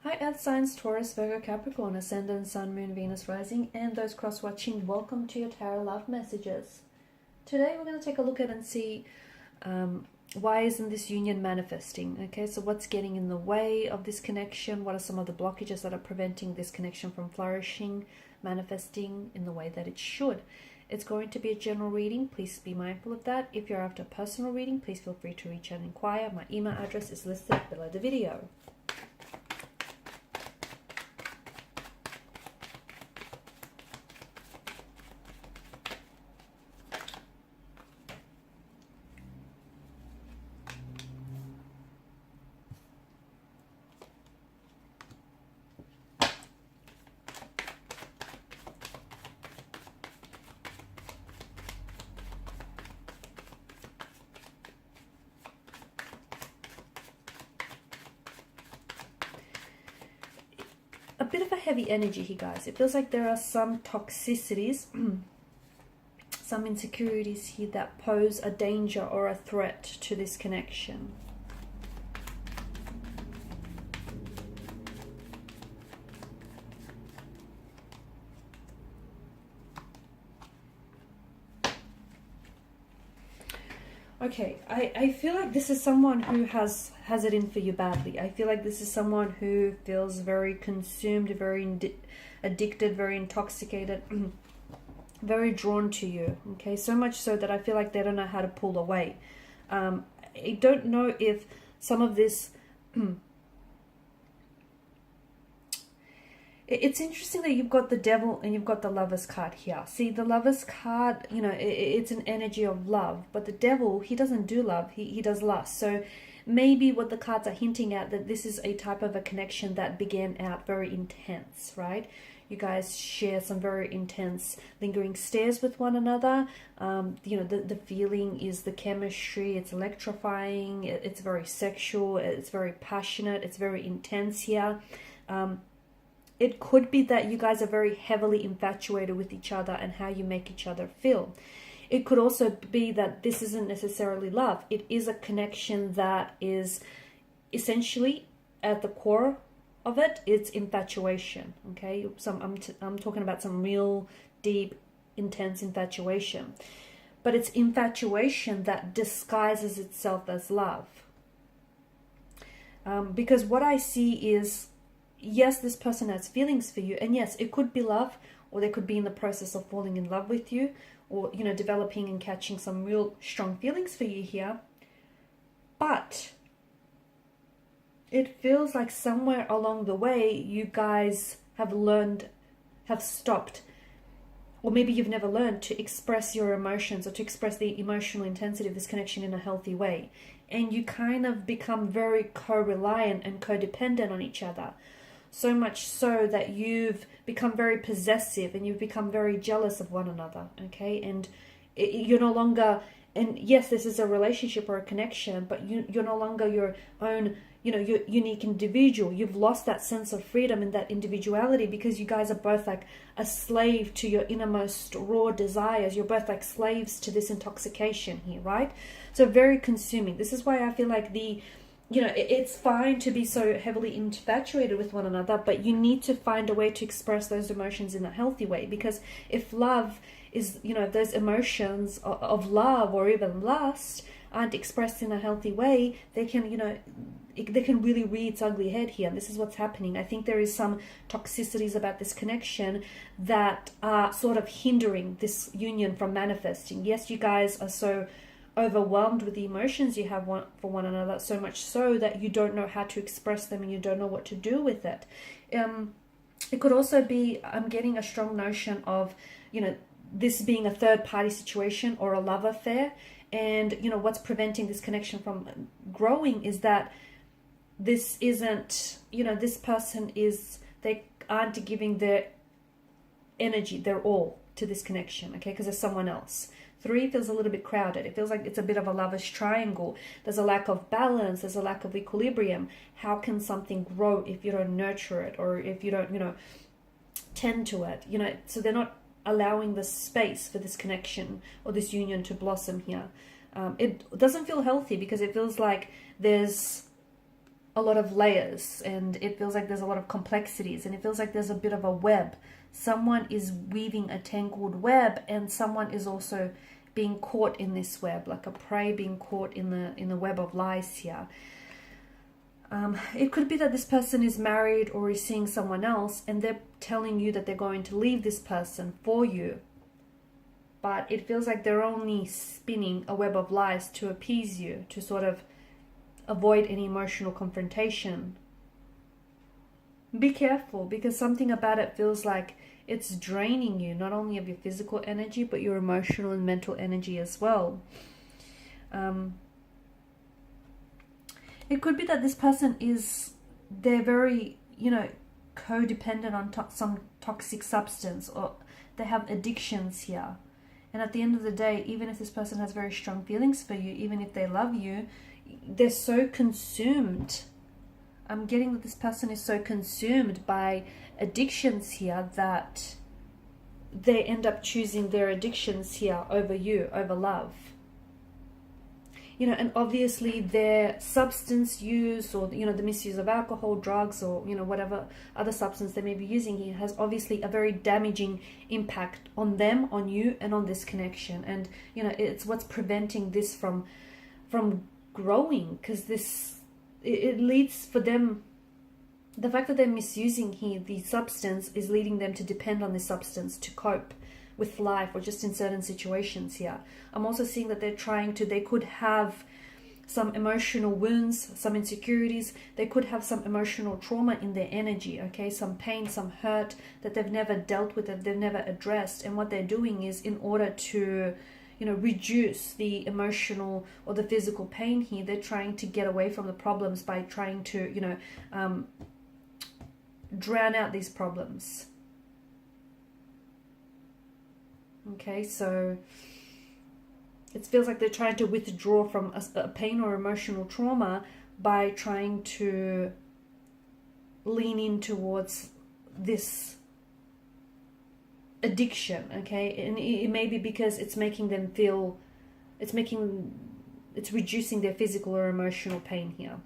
Hi Earth signs, Taurus, Virgo, Capricorn, Ascendant, Sun, Moon, Venus, Rising, and those cross-watching, welcome to your Tarot Love Messages. Today we're going to take a look at and see why isn't this union manifesting? Okay, so what's getting in the way of this connection? What are some of the blockages that are preventing this connection from flourishing, manifesting in the way that it should? It's going to be a general reading. Please be mindful of that. If you're after a personal reading, please feel free to reach out and inquire. My email address is listed below the video. A bit of a heavy energy here, guys. It feels like there are some toxicities, some insecurities here that pose a danger or a threat to this connection. Okay, I feel like this is someone who has it in for you badly. I feel like this is someone who feels very consumed, very addicted, very intoxicated, very drawn to you. Okay, so much so that I feel like they don't know how to pull away. I don't know if some of this... It's interesting that you've got the Devil and you've got the Lover's card here. See, the Lover's card, you know, it's an energy of love. But the Devil, he doesn't do love, he does lust. So maybe what the cards are hinting at, that this is a type of a connection that began out very intense, right? You guys share some very intense lingering stares with one another. You know, the feeling is the chemistry. It's electrifying. It's very sexual. It's very passionate. It's very intense here. It could be that you guys are very heavily infatuated with each other and how you make each other feel. It could also be that this isn't necessarily love. It is a connection that is essentially at the core of it, it's infatuation. Okay, I'm talking about some real deep, intense infatuation. But it's infatuation that disguises itself as love. Because what I see is, yes, this person has feelings for you, and yes, it could be love, or they could be in the process of falling in love with you, or, you know, developing and catching some real strong feelings for you here. But it feels like somewhere along the way you guys have stopped, or maybe you've never learned to express your emotions or to express the emotional intensity of this connection in a healthy way. And you kind of become very co-reliant and codependent on each other. So much so that you've become very possessive and you've become very jealous of one another, okay? And you're no longer, and yes, this is a relationship or a connection, but you're no longer your own, you know, your unique individual. You've lost that sense of freedom and that individuality because you guys are both like a slave to your innermost raw desires. You're both like slaves to this intoxication here, right? So very consuming. This is why I feel like you know, it's fine to be so heavily infatuated with one another, but you need to find a way to express those emotions in a healthy way. Because if love is, you know, those emotions of love or even lust aren't expressed in a healthy way, they can, you know, they can really rear its ugly head here. And this is what's happening. I think there is some toxicities about this connection that are sort of hindering this union from manifesting. Yes, you guys are so overwhelmed with the emotions you have for one another, so much so that you don't know how to express them and you don't know what to do with it. It could also be, I'm getting a strong notion of, you know, this being a third party situation or a love affair. And, you know, what's preventing this connection from growing is that this isn't, you know, this person they aren't giving their energy, their all to this connection, okay, because there's someone else. 3 feels a little bit crowded. It feels like it's a bit of a lover's triangle. There's a lack of balance. There's a lack of equilibrium. How can something grow if you don't nurture it, or if you don't, you know, tend to it? You know, so they're not allowing the space for this connection or this union to blossom here. It doesn't feel healthy because it feels like there's a lot of layers, and it feels like there's a lot of complexities, and it feels like there's a bit of a web. Someone is weaving a tangled web, and someone is also being caught in this web, like a prey being caught in the web of lies here. It could be that this person is married or is seeing someone else, and they're telling you that they're going to leave this person for you. But it feels like they're only spinning a web of lies to appease you, to sort of avoid any emotional confrontation. Be careful, because something about it feels like it's draining you, not only of your physical energy, but your emotional and mental energy as well. It could be that this person they're very, codependent on some toxic substance, or they have addictions here. And at the end of the day, even if this person has very strong feelings for you, even if they love you, they're so consumed. I'm getting that this person is so consumed by addictions here that they end up choosing their addictions here over you, over love. And obviously their substance use, or, the misuse of alcohol, drugs, or, whatever other substance they may be using here, has obviously a very damaging impact on them, on you, and on this connection. And, it's what's preventing this from growing, because it leads for them, the fact that they're misusing here the substance is leading them to depend on this substance to cope with life, or just in certain situations here. I'm also seeing that they could have some emotional wounds, some insecurities. They could have some emotional trauma in their energy, okay? Some pain, some hurt that they've never dealt with, that they've never addressed. And what they're doing is, in order to reduce the emotional or the physical pain here, they're trying to get away from the problems by trying to, drown out these problems. Okay, so it feels like they're trying to withdraw from a pain or emotional trauma by trying to lean in towards this addiction, okay? And it may be because it's making them feel, it's reducing their physical or emotional pain here.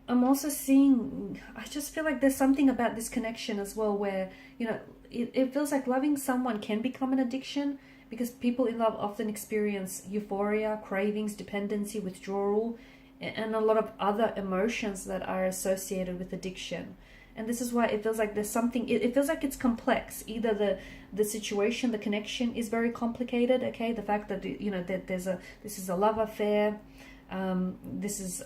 I'm also seeing, I just feel like there's something about this connection as well where, it feels like loving someone can become an addiction, because people in love often experience euphoria, cravings, dependency, withdrawal, and a lot of other emotions that are associated with addiction. And this is why it feels like there's something, it feels like it's complex. Either the situation, the connection is very complicated, okay? The fact that, that this is a love affair, this is,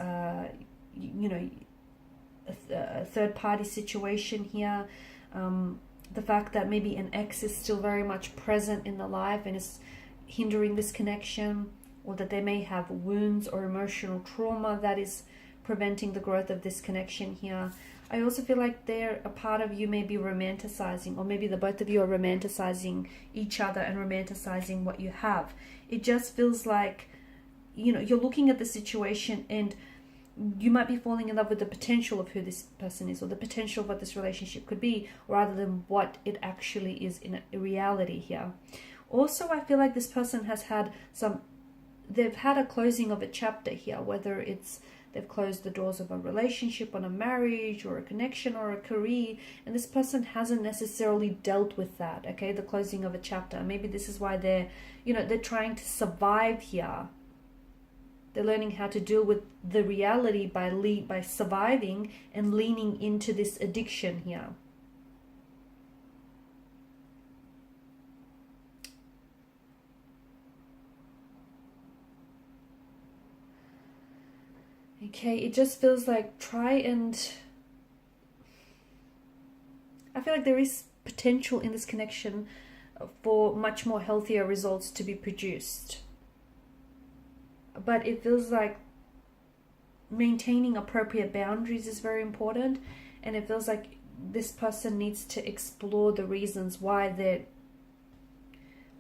a third-party situation here. The fact that maybe an ex is still very much present in the life and is hindering this connection, or that they may have wounds or emotional trauma that is preventing the growth of this connection here. I also feel like a part of you may be romanticizing, or maybe the both of you are romanticizing each other and romanticizing what you have. It just feels like, you're looking at the situation and you might be falling in love with the potential of who this person is, or the potential of what this relationship could be, rather than what it actually is in reality here. Also, I feel like this person has had they've had a closing of a chapter here, whether it's they've closed the doors of a relationship, on a marriage, or a connection, or a career, and this person hasn't necessarily dealt with that, okay, the closing of a chapter. Maybe this is why they're trying to survive here. They're learning how to deal with the reality by surviving and leaning into this addiction here. Okay, it just feels like I feel like there is potential in this connection for much more healthier results to be produced. But it feels like maintaining appropriate boundaries is very important, and it feels like this person needs to explore the reasons why they're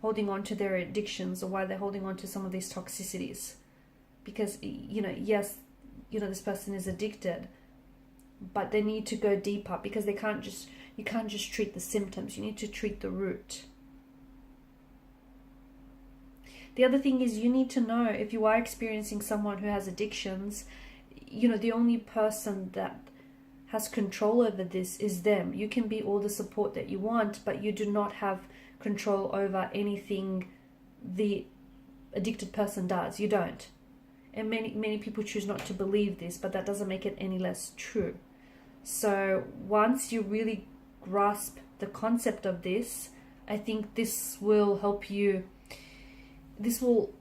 holding on to their addictions, or why they're holding on to some of these toxicities. Because, yes, this person is addicted, but they need to go deeper, because you can't just treat the symptoms. You need to treat the root. The other thing is, you need to know, if you are experiencing someone who has addictions, you know, the only person that has control over this is them. You can be all the support that you want, but you do not have control over anything the addicted person does. You don't. And many people choose not to believe this, but that doesn't make it any less true. So once you really grasp the concept of this, I think this will help you. This will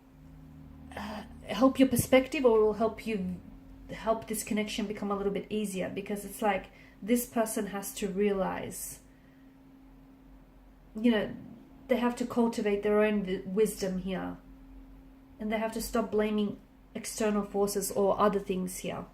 help your perspective, or will help this connection become a little bit easier, because it's like this person has to realize, you know, they have to cultivate their own wisdom here, and they have to stop blaming external forces or other things here.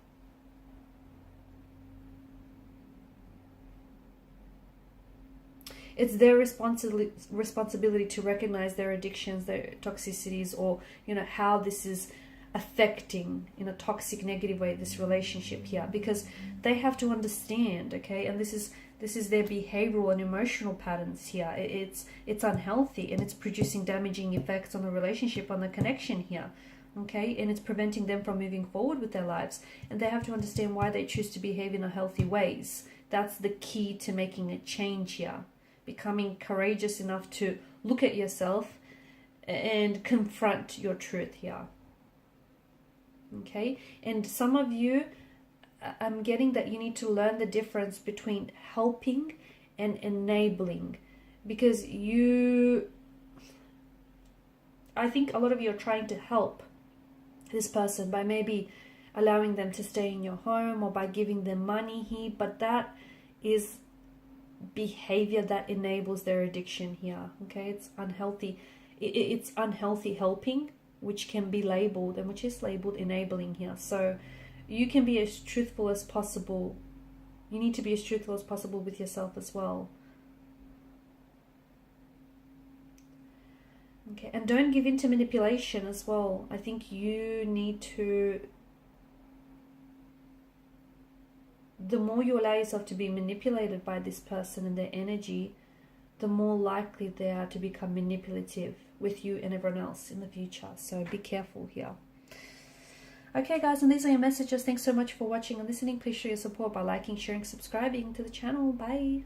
It's their responsibility to recognize their addictions, their toxicities, or, you know, how this is affecting in a toxic, negative way this relationship here, because they have to understand, okay? And this is their behavioral and emotional patterns here. It's unhealthy, and it's producing damaging effects on the relationship, on the connection here, okay? And it's preventing them from moving forward with their lives. And they have to understand why they choose to behave in unhealthy ways. That's the key to making a change here. Becoming courageous enough to look at yourself and confront your truth here. Okay? And some of you, I'm getting that you need to learn the difference between helping and enabling. Because I think a lot of you are trying to help this person by maybe allowing them to stay in your home, or by giving them money here, but that is behavior that enables their addiction here. Okay, it's unhealthy. It's unhealthy helping, which can be labeled, and which is labeled enabling here. So you can be as truthful as possible. You need to be as truthful as possible with yourself as well. Okay, and don't give in to manipulation as well. I think you need to, the more you allow yourself to be manipulated by this person and their energy, the more likely they are to become manipulative with you and everyone else in the future. So be careful here. Okay guys, and these are your messages. Thanks so much for watching and listening. Please show your support by liking, sharing, subscribing to the channel. Bye.